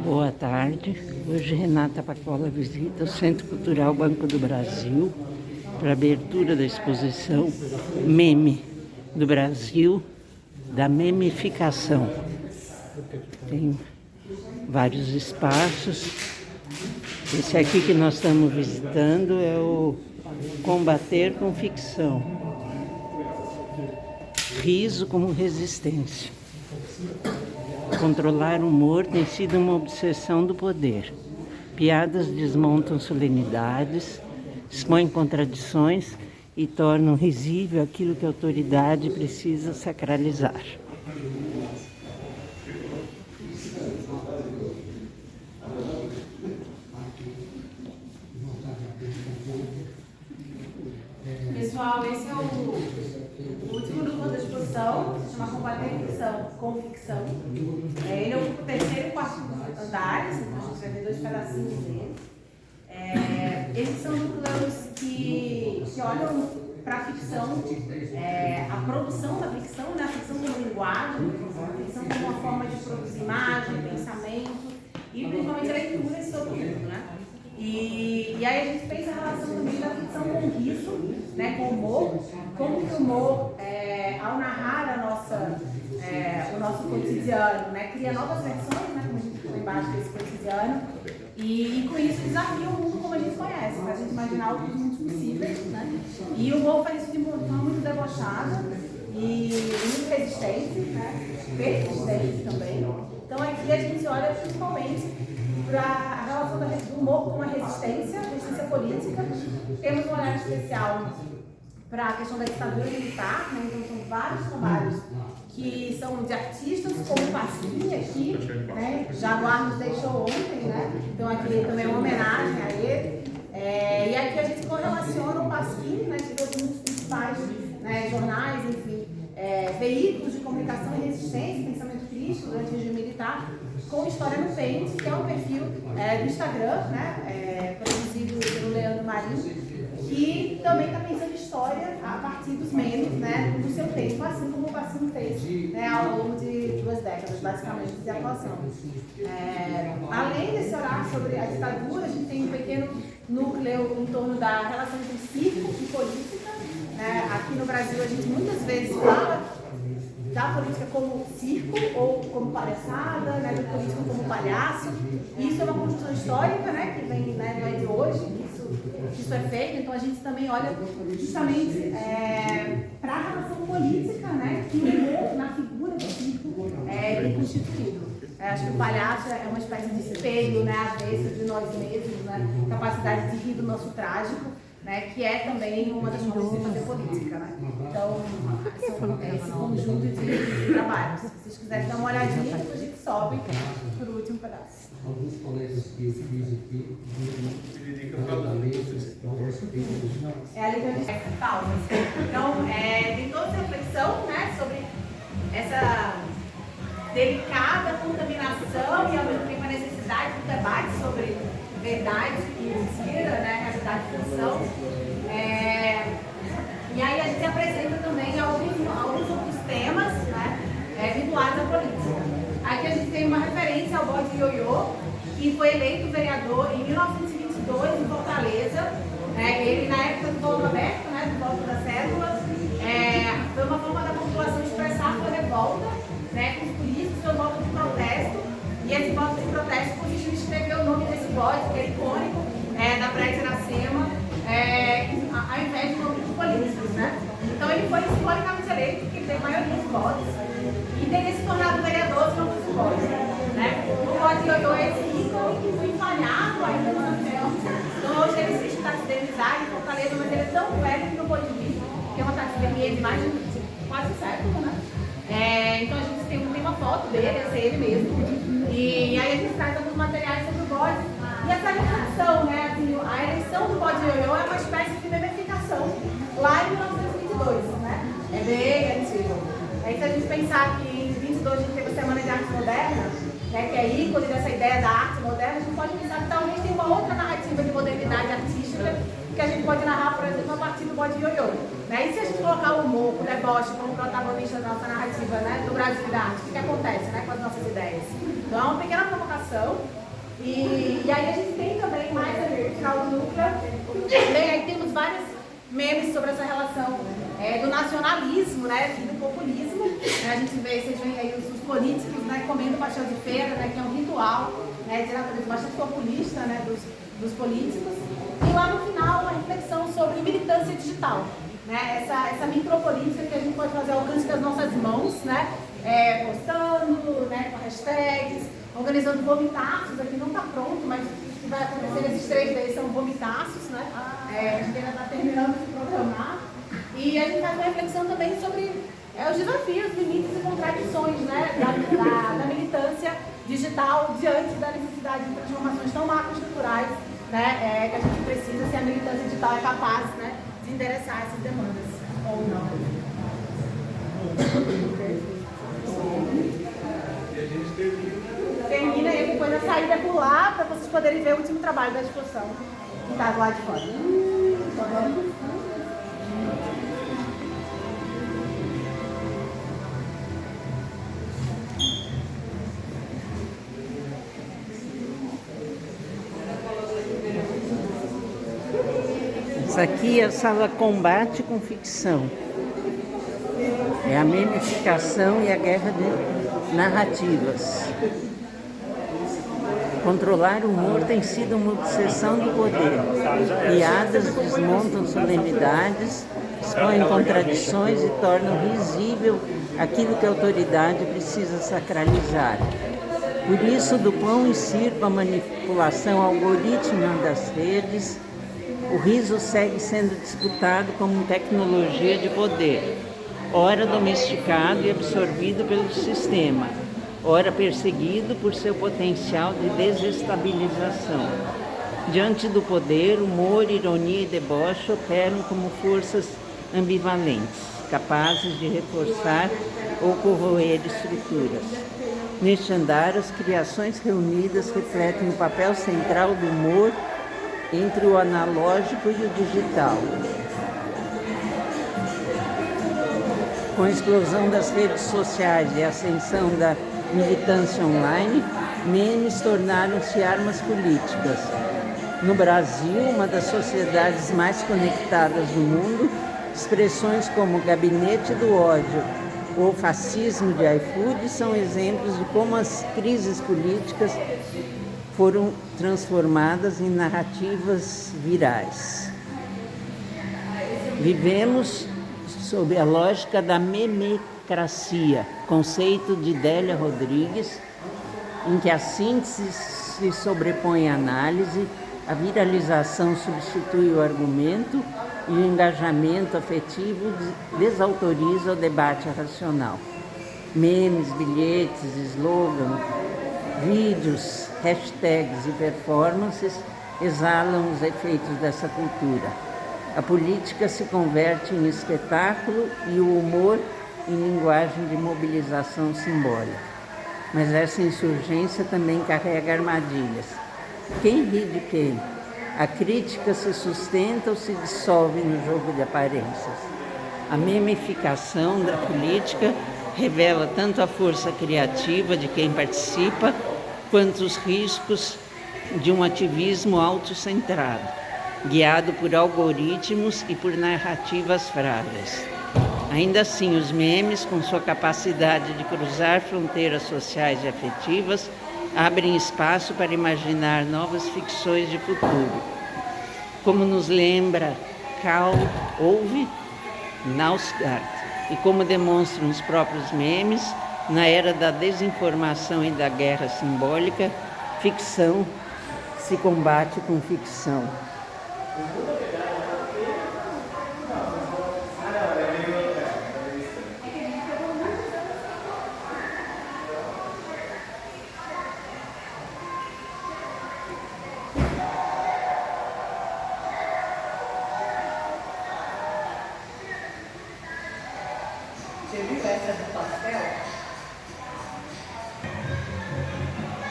Boa tarde. Hoje Renata Pacola visita o Centro Cultural Banco do Brasil para a abertura da exposição Meme do Brasil, da memificação. Tem vários espaços. Esse aqui que nós estamos visitando é o Combater com Ficção. Riso como resistência. Controlar o humor tem sido uma obsessão do poder. Piadas desmontam solenidades, expõem contradições e tornam risível aquilo que a autoridade precisa sacralizar. Pessoal, esse é o último grupo da exposição, se chama Combater com Ficção. Ele ocupa o terceiro e quarto andares, então a gente vai ver dois pedacinhos dele. Esses são núcleos que olham para a ficção, a produção da ficção, né? A ficção como linguagem, a ficção como uma forma de produzir imagem, pensamento e principalmente leituras sobre tudo, né? E aí a gente fez a relação também da ficção com o riso, né, com o humor, como que o humor, ao narrar o nosso cotidiano, né, cria novas versões, né, como a gente falou embaixo desse cotidiano, e com isso desafia o mundo como a gente conhece, para a gente imaginar outros mundos possíveis, né, e o humor faz isso de uma forma muito debochada e muito resistente, né, persistente também. Então aqui a gente olha principalmente para a relação do humor com a resistência política. Temos um olhar especial para a questão da ditadura militar, né? Então são vários trabalhos que são de artistas, como o Pasquim aqui, né? Jaguar nos deixou ontem, né? Então aqui também é uma homenagem a ele. E aqui a gente correlaciona o Pasquim, né? De todos os principais, né, jornais, enfim, veículos de comunicação e resistência, pensamento crítico durante o regime militar, com História no Pente, que é um perfil do Instagram, né, produzido pelo Leandro Marinho, que também está pensando história a partir dos memes, né, do seu tempo, assim como o Pasquim fez, né, ao longo de 2 décadas, basicamente, de atuação. Além desse olhar sobre a ditadura, a gente tem um pequeno núcleo em torno da relação entre circo e política. Aqui no Brasil, a gente muitas vezes fala da política como circo ou como palhaçada, né, do político como palhaço. Isso é uma construção histórica, né, que vem, né, não é de hoje, que isso é feito. Então a gente também olha justamente para a relação política, né, que o humor na figura do circo é constituído. Acho que o palhaço é uma espécie de espelho, né, avesso de nós mesmos, né, capacidade de rir do nosso trágico, né, que é também uma das formas de fazer política, né? Então, são esse conjunto de trabalhos. Se vocês quiserem dar uma olhadinha, depois a gente sobe para o último pedaço. Alguns colegas que eu fiz aqui, É ali que a gente pausa. Então, tem toda essa reflexão, né, sobre essa delicada contaminação e ao mesmo tempo a necessidade do debate sobre verdade e mentira, né, realidade e ficção. E aí a gente apresenta também alguns outros temas, né, vinculados à política. Aqui a gente tem uma referência ao Bode Ioiô, que foi eleito vereador em 1922 em Fortaleza. Ele, na época do voto aberto, né, do voto da cédula, foi uma forma da população expressar sua revolta, né, com os políticos, seu voto de protesto. E esse voto de protesto consistiu em escrever o nome desse bode, que é icônico, da Praia de Iracema, ao invés de nome dos políticos, né? Então ele foi simbolicamente eleito, porque ele tem a maioria dos votos, e teria se tornado vereador se não fosse o bode, né? O bode Ioiô é esse ícone que foi empalhado ainda no hotel. Então hoje ele existe taxidermizado em Fortaleza, mas ele é tão velho que não pode vir, porque é uma taxidermia de mais de quase um século, né? Então a gente tem uma foto dele, esse é ele mesmo. E aí a gente traz alguns materiais sobre o bode. E essa reflexão, né, assim, a eleição do bode Ioiô é uma espécie de memificação lá em 1922, né? É bem antigo. Aí se a gente pensar que em 22 a gente teve a Semana de Arte Moderna, né, que é ícone dessa ideia da arte moderna, a gente pode pensar que talvez tenha uma outra narrativa de modernidade artística que a gente pode narrar, por exemplo, a partir do bode Ioiô. Né? E se a gente colocar o humor, o deboche como protagonista da nossa narrativa, né, do Brasil e da arte, o que acontece, né, com as nossas ideias? Então é uma pequena provocação. E aí a gente tem também mais ali no final do núcleo, também aí temos vários memes sobre essa relação do nacionalismo, né, e do populismo. A gente vê, vocês veem aí os políticos, né, comendo pastel de feira, né, que é um ritual, né, de natureza bastante populista, né, dos políticos. E lá no final uma reflexão sobre militância digital, né, essa micropolítica que a gente pode fazer ao alcance das nossas mãos, né, postando, né, com hashtags, organizando vomitaços. Aqui não está pronto, mas o que vai acontecer nesses 3 dias são vomitaços, né? A gente ainda está terminando de programar. E a gente faz uma reflexão também sobre os desafios, limites e contradições, né, da militância digital diante da necessidade de transformações tão macroestruturais, né, que a gente precisa, se a militância digital é capaz, né, de endereçar essas demandas ou não. Termina aí depois a saída por lá, para vocês poderem ver o último trabalho da exposição que está do lado de fora. Essa aqui é a sala combate com ficção. É a memificação e a guerra de narrativas. Controlar o humor tem sido uma obsessão do poder. Piadas desmontam solenidades, expõem contradições e tornam risível aquilo que a autoridade precisa sacralizar. Por isso, do pão e circo à manipulação algorítmica das redes, o riso segue sendo disputado como tecnologia de poder, ora domesticado e absorvido pelo sistema, ora perseguido por seu potencial de desestabilização. Diante do poder, humor, ironia e deboche operam como forças ambivalentes, capazes de reforçar ou corroer estruturas. Neste andar, as criações reunidas refletem o papel central do humor entre o analógico e o digital. Com a explosão das redes sociais e a ascensão da militância online, memes tornaram-se armas políticas. No Brasil, uma das sociedades mais conectadas do mundo, expressões como gabinete do ódio ou fascismo de iFood são exemplos de como as crises políticas foram transformadas em narrativas virais. Vivemos sob a lógica da memecracia, conceito de Délia Rodrigues, em que a síntese se sobrepõe à análise, a viralização substitui o argumento e o engajamento afetivo desautoriza o debate racional. Memes, bilhetes, slogans, vídeos, hashtags e performances exalam os efeitos dessa cultura. A política se converte em espetáculo e o humor em linguagem de mobilização simbólica. Mas essa insurgência também carrega armadilhas. Quem ri de quem? A crítica se sustenta ou se dissolve no jogo de aparências. A memificação da política revela tanto a força criativa de quem participa, quanto os riscos de um ativismo autocentrado, guiado por algoritmos e por narrativas frágeis. Ainda assim, os memes, com sua capacidade de cruzar fronteiras sociais e afetivas, abrem espaço para imaginar novas ficções de futuro. Como nos lembra Karl Ove Knausgaard, e como demonstram os próprios memes, na era da desinformação e da guerra simbólica, ficção se combate com ficção.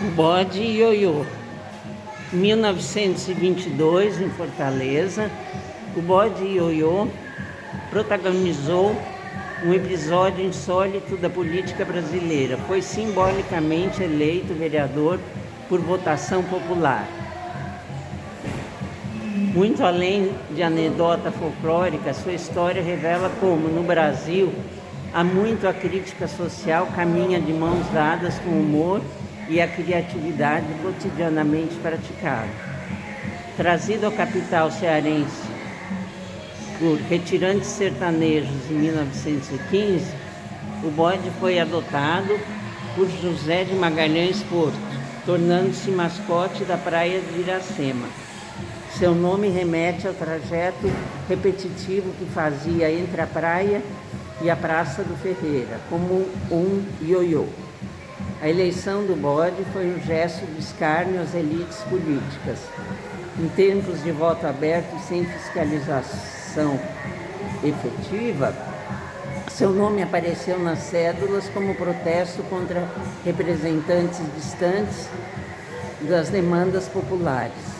O bode ioiô. 1922, em Fortaleza, o bode ioiô protagonizou um episódio insólito da política brasileira. Foi simbolicamente eleito vereador por votação popular. Muito além de anedota folclórica, sua história revela como, no Brasil, há muito a crítica social caminha de mãos dadas com o humor e a criatividade cotidianamente praticada. Trazido à capital cearense por retirantes sertanejos em 1915, o bode foi adotado por José de Magalhães Porto, tornando-se mascote da praia de Iracema. Seu nome remete ao trajeto repetitivo que fazia entre a praia e a Praça do Ferreira, como um ioiô. A eleição do bode foi um gesto de escárnio às elites políticas. Em tempos de voto aberto e sem fiscalização efetiva, seu nome apareceu nas cédulas como protesto contra representantes distantes das demandas populares.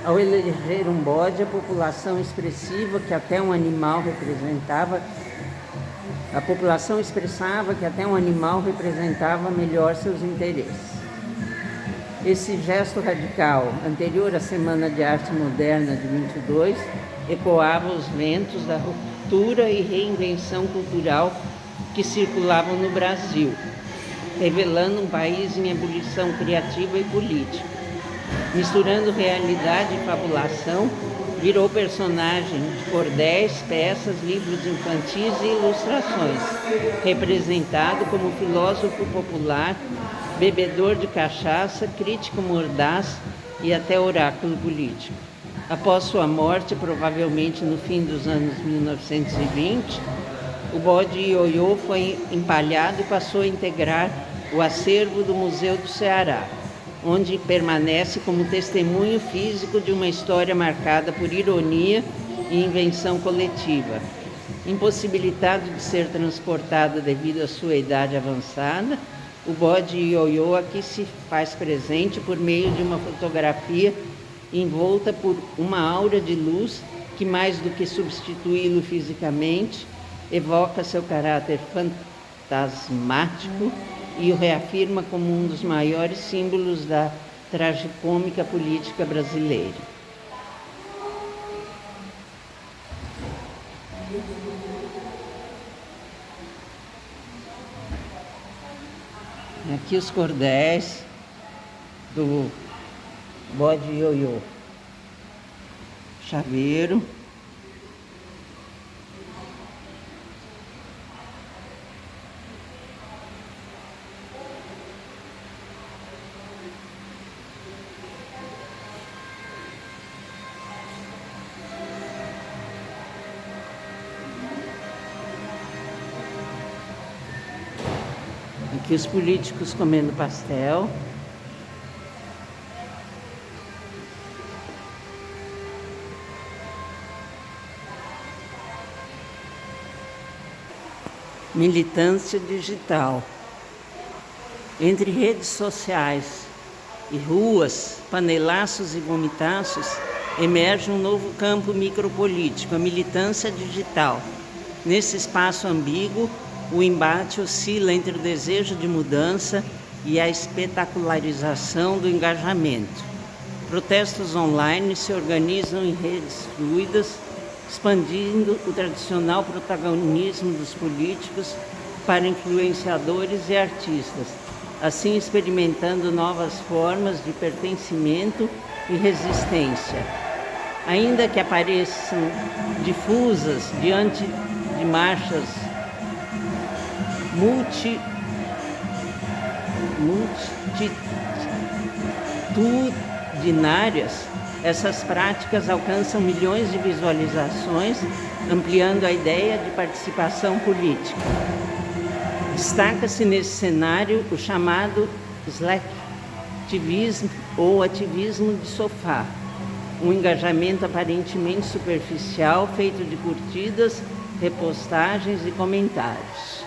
Ao eleger um bode, a população expressiva que até um animal representava melhor seus interesses. Esse gesto radical, anterior à Semana de Arte Moderna de 22, ecoava os ventos da ruptura e reinvenção cultural que circulavam no Brasil, revelando um país em ebulição criativa e política. Misturando realidade e fabulação, virou personagem de cordéis, peças, livros infantis e ilustrações, representado como filósofo popular, bebedor de cachaça, crítico mordaz e até oráculo político. Após sua morte, provavelmente no fim dos anos 1920, o bode ioiô foi empalhado e passou a integrar o acervo do Museu do Ceará, onde permanece como testemunho físico de uma história marcada por ironia e invenção coletiva. Impossibilitado de ser transportado devido à sua idade avançada, o bode ioiô aqui se faz presente por meio de uma fotografia envolta por uma aura de luz que, mais do que substituí-lo fisicamente, evoca seu caráter fantasmático e o reafirma como um dos maiores símbolos da tragicômica política brasileira. Aqui os cordéis do bode ioiô. Chaveiro. Aqui os políticos comendo pastel. Militância digital. Entre redes sociais e ruas, panelaços e vomitaços, emerge um novo campo micropolítico, a militância digital. Nesse espaço ambíguo, o embate oscila entre o desejo de mudança e a espetacularização do engajamento. Protestos online se organizam em redes fluidas, expandindo o tradicional protagonismo dos políticos para influenciadores e artistas, assim experimentando novas formas de pertencimento e resistência. Ainda que apareçam difusas diante de marchas multitudinárias, essas práticas alcançam milhões de visualizações, ampliando a ideia de participação política. Destaca-se nesse cenário o chamado slacktivismo ou ativismo de sofá, um engajamento aparentemente superficial feito de curtidas, repostagens e comentários.